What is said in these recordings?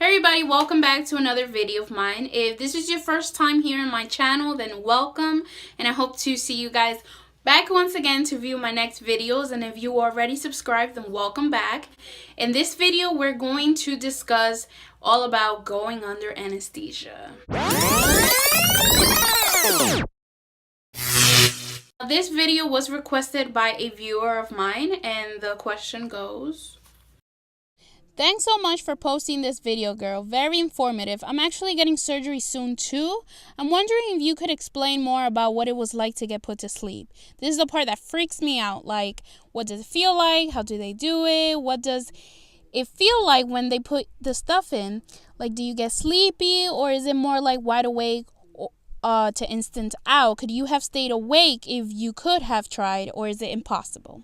Hey everybody, welcome back to another video of mine. If this is your first time here on my channel, then welcome, and I hope to see you guys back once again to view my next videos. And if you already subscribed, then welcome back. In this video, we're going to discuss all about going under anesthesia. This video was requested by a viewer of mine, and the question goes: thanks so much for posting this video, girl. Very informative. I'm actually getting surgery soon too. I'm wondering if you could explain more about what it was like to get put to sleep. This is the part that freaks me out. Like, what does it feel like? How do they do it? What does it feel like when they put the stuff in? Like, do you get sleepy, or is it more like wide awake to instant out? Could you have stayed awake if you could have tried, or is it impossible?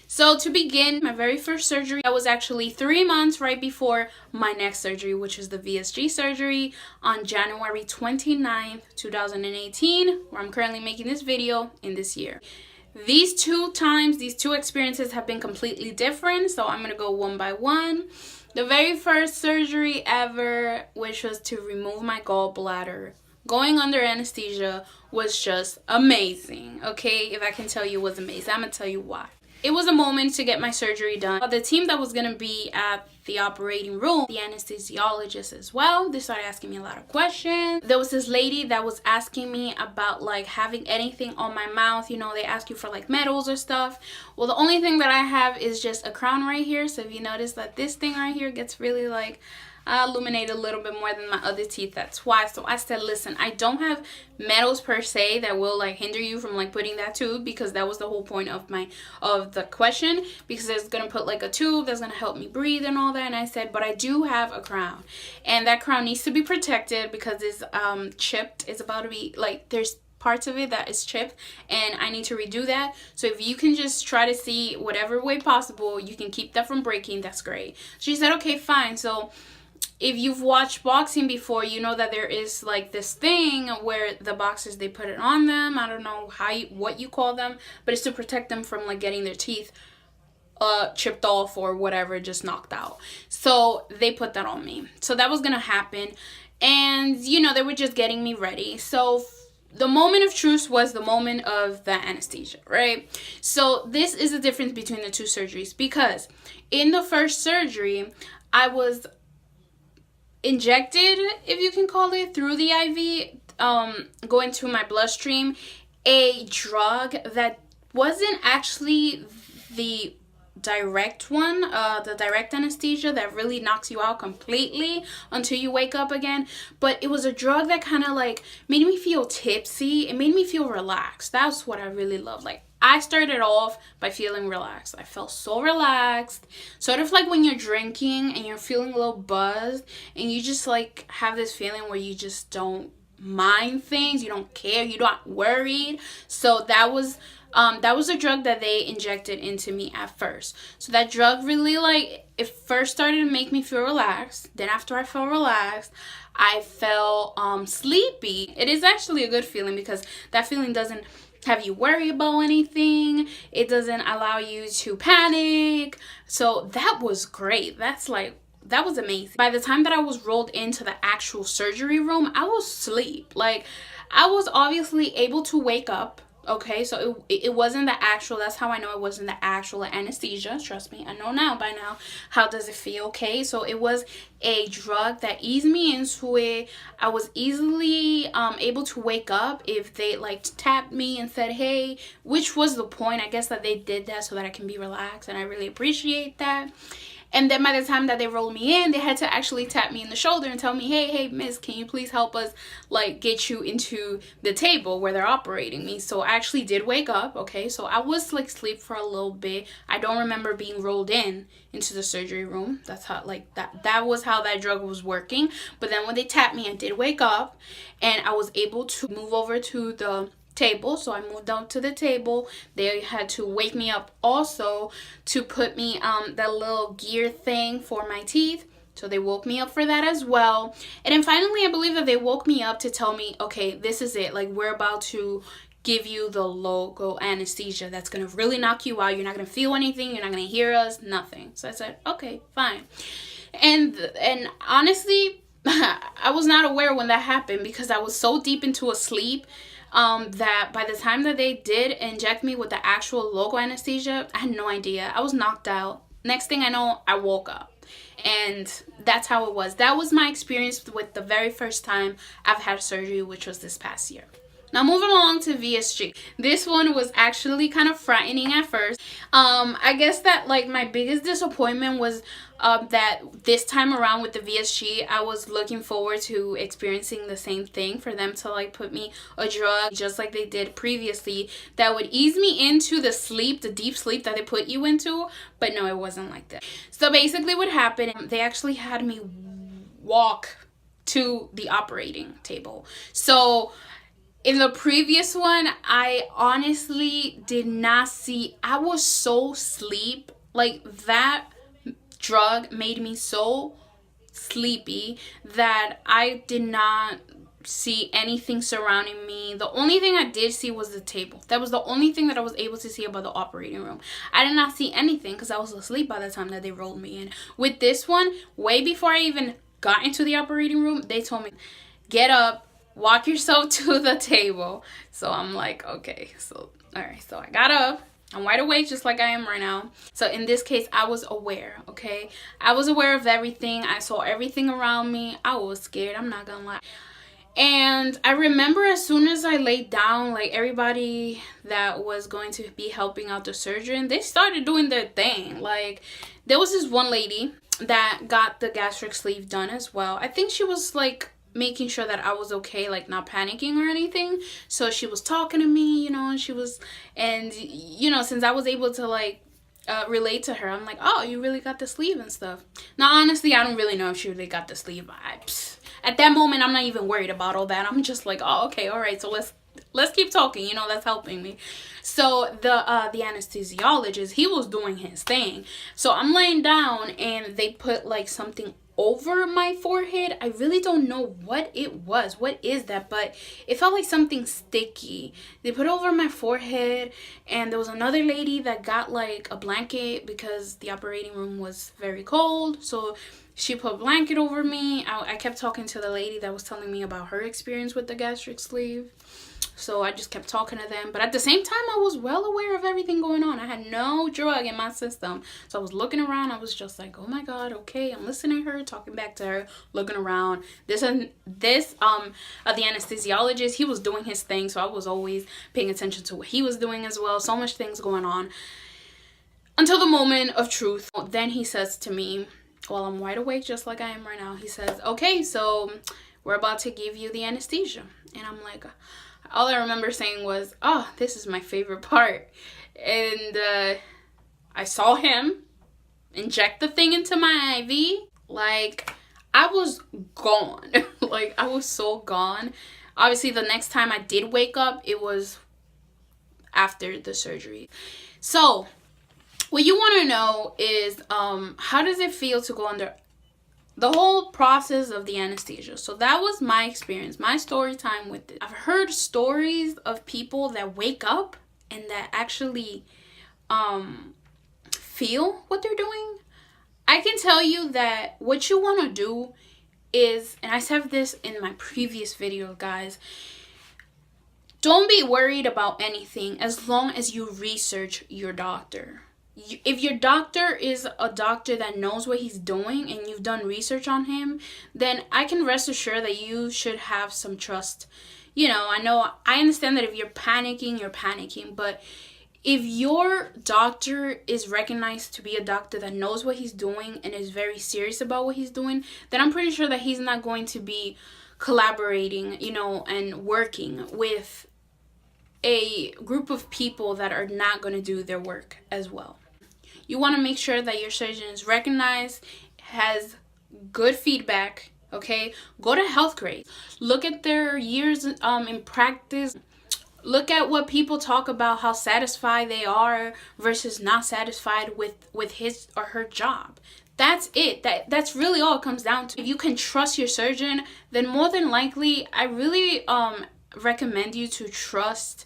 So to begin, my very first surgery, I was actually 3 months right before my next surgery, which is the VSG surgery on January 29th, 2018, where I'm currently making this video in this year. These two experiences have been completely different, so I'm going to go one by one. The very first surgery ever, which was to remove my gallbladder, going under anesthesia, was just amazing. Okay, if I can tell you it was amazing, I'm going to tell you why. It was a moment to get my surgery done. The team that was going to be at the operating room, the anesthesiologist as well, they started asking me a lot of questions. There was this lady that was asking me about like having anything on my mouth. You know, they ask you for like metals or stuff. Well, the only thing that I have is just a crown right here. So if you notice that this thing right here gets really like illuminated a little bit more than my other teeth, that's why. So I said, listen, I don't have metals per se that will like hinder you from like putting that tube, because that was the whole point of the question, because it's gonna put like a tube that's gonna help me breathe and all that. And I said, but I do have a crown, and that crown needs to be protected because it's chipped. It's about to be like, there's parts of it that is chipped, and I need to redo that. So if you can just try to see whatever way possible you can keep that from breaking, that's great. She said, okay, fine. So if you've watched boxing before, you know that there is like this thing where the boxers, they put it on them. I don't know what you call them, but it's to protect them from like getting their teeth chipped off or whatever, just knocked out. So they put that on me. So that was gonna happen, and you know, they were just getting me ready. So the moment of truth was the moment of the anesthesia, right? So this is the difference between the two surgeries, because in the first surgery, I was injected, if you can call it, through the IV, going to my bloodstream, a drug that wasn't actually the direct one, the direct anesthesia that really knocks you out completely until you wake up again. But it was a drug that kind of like made me feel tipsy. It made me feel relaxed. That's what I really love. Like, I started off by feeling relaxed. I felt so relaxed. Sort of like when you're drinking and you're feeling a little buzzed, and you just like have this feeling where you just don't mind things. You don't care. You're not worried. So that was a drug that they injected into me at first. So that drug really, like, it first started to make me feel relaxed. Then after I felt relaxed, I felt sleepy. It is actually a good feeling, because that feeling doesn't have you worry about anything. It doesn't allow you to panic. So that was great. That was amazing. By the time that I was rolled into the actual surgery room, I was asleep. Like, I was obviously able to wake up. Okay, so it wasn't the actual, that's how I know it wasn't the actual anesthesia. Trust me, I know now by now. How does it feel? Okay, so it was a drug that eased me into it. I was easily able to wake up if they like tapped me and said, hey, which was the point. I guess that they did that so that I can be relaxed, and I really appreciate that. And then by the time that they rolled me in, they had to actually tap me in the shoulder and tell me, hey, miss, can you please help us like get you into the table where they're operating me? So I actually did wake up. Okay, so I was like asleep for a little bit. I don't remember being rolled into the surgery room. That's how, like, that was how that drug was working. But then when they tapped me, I did wake up, and I was able to move over to the table. So I moved out to the table. They had to wake me up also to put me that little gear thing for my teeth. So they woke me up for that as well. And then finally, I believe that they woke me up to tell me, okay, this is it. Like, we're about to give you the local anesthesia that's going to really knock you out. You're not going to feel anything. You're not going to hear us, nothing. So I said, okay, fine. And honestly, I was not aware when that happened because I was so deep into a sleep that by the time that they did inject me with the actual local anesthesia, I had no idea. I was knocked out. Next thing I know, I woke up. And that's how it was. That was my experience with the very first time I've had surgery, which was this past year. Now moving along to VSG. This one was actually kind of frightening at first. I guess that like my biggest disappointment was that this time around with the VSG, I was looking forward to experiencing the same thing, for them to like put me a drug just like they did previously that would ease me into the sleep, the deep sleep that they put you into. But no, it wasn't like that. So basically what happened, they actually had me walk to the operating table. So in the previous one, I honestly did not see. I was so sleep. Like, that drug made me so sleepy that I did not see anything surrounding me. The only thing I did see was the table. That was the only thing that I was able to see about the operating room. I did not see anything because I was asleep by the time that they rolled me in. With this one, way before I even got into the operating room, they told me, get up, walk yourself to the table. So I'm like, okay. So all right, so I got up. I'm wide awake just like I am right now. So in this case, I was aware, okay? I was aware of everything. I saw everything around me. I was scared, I'm not gonna lie. And I remember as soon as I laid down, like everybody that was going to be helping out the surgeon, they started doing their thing. Like, there was this one lady that got the gastric sleeve done as well. I think she was like making sure that I was okay, like not panicking or anything. So she was talking to me, you know, and since I was able to like relate to her, I'm like, oh, you really got the sleeve and stuff. Now, honestly, I don't really know if she really got the sleeve. At that moment, I'm not even worried about all that. I'm just like, oh, okay, all right, so let's keep talking, you know, that's helping me. So the anesthesiologist, he was doing his thing. So I'm laying down and they put like something over my forehead. I really don't know what it was. What is that? But it felt like something sticky. They put it over my forehead, and there was another lady that got like a blanket because the operating room was very cold. So she put a blanket over me. I kept talking to the lady that was telling me about her experience with the gastric sleeve. So I just kept talking to them. But at the same time, I was well aware of everything going on. I had no drug in my system. So I was looking around. I was just like, oh my God, okay. I'm listening to her, talking back to her, looking around. The anesthesiologist, he was doing his thing. So I was always paying attention to what he was doing as well. So much things going on. Until the moment of truth. Then he says to me, while I'm wide awake just like I am right now, he says, okay, so we're about to give you the anesthesia. And I'm like, all I remember saying was, oh, this is my favorite part. And I saw him inject the thing into my IV. Like, I was gone. Like, I was so gone. Obviously, the next time I did wake up, it was after the surgery. So what you want to know is, how does it feel to go under the whole process of the anesthesia? So that was my experience, my story time with it. I've heard stories of people that wake up and that actually feel what they're doing. I can tell you that what you want to do is, and I said this in my previous video, guys, don't be worried about anything as long as you research your doctor. If your doctor is a doctor that knows what he's doing and you've done research on him, then I can rest assured that you should have some trust. You know, I understand that if you're panicking, but if your doctor is recognized to be a doctor that knows what he's doing and is very serious about what he's doing, then I'm pretty sure that he's not going to be collaborating, you know, and working with a group of people that are not going to do their work as well. You want to make sure that your surgeon is recognized, has good feedback, okay? Go to health grades. Look at their years in practice. Look at what people talk about, how satisfied they are versus not satisfied with his or her job. That's it. That's really all it comes down to. If you can trust your surgeon, then more than likely, I really recommend you to trust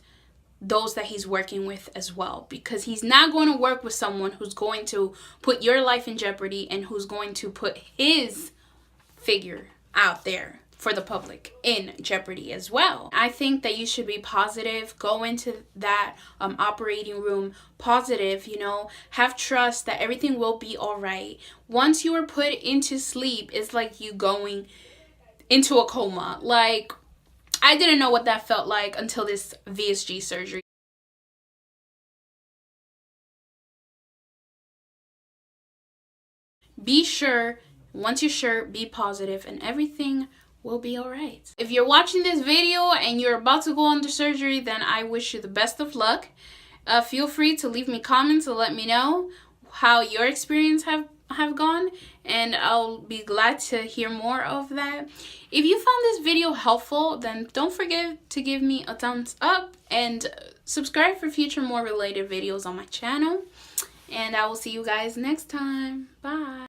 those that he's working with as well, because he's not going to work with someone who's going to put your life in jeopardy and who's going to put his figure out there for the public in jeopardy as well. I think that you should be positive. Go into that operating room positive, you know, have trust that everything will be all right. Once you are put into sleep, it's like you going into a coma. Like, I didn't know what that felt like until this VSG surgery. Be sure, once you're sure, be positive and everything will be all right. If you're watching this video and you're about to go under surgery, then I wish you the best of luck. Feel free to leave me comments to let me know how your experience have gone, and I'll be glad to hear more of that. If you found this video helpful, then don't forget to give me a thumbs up and subscribe for future more related videos on my channel. And I will see you guys next time. Bye.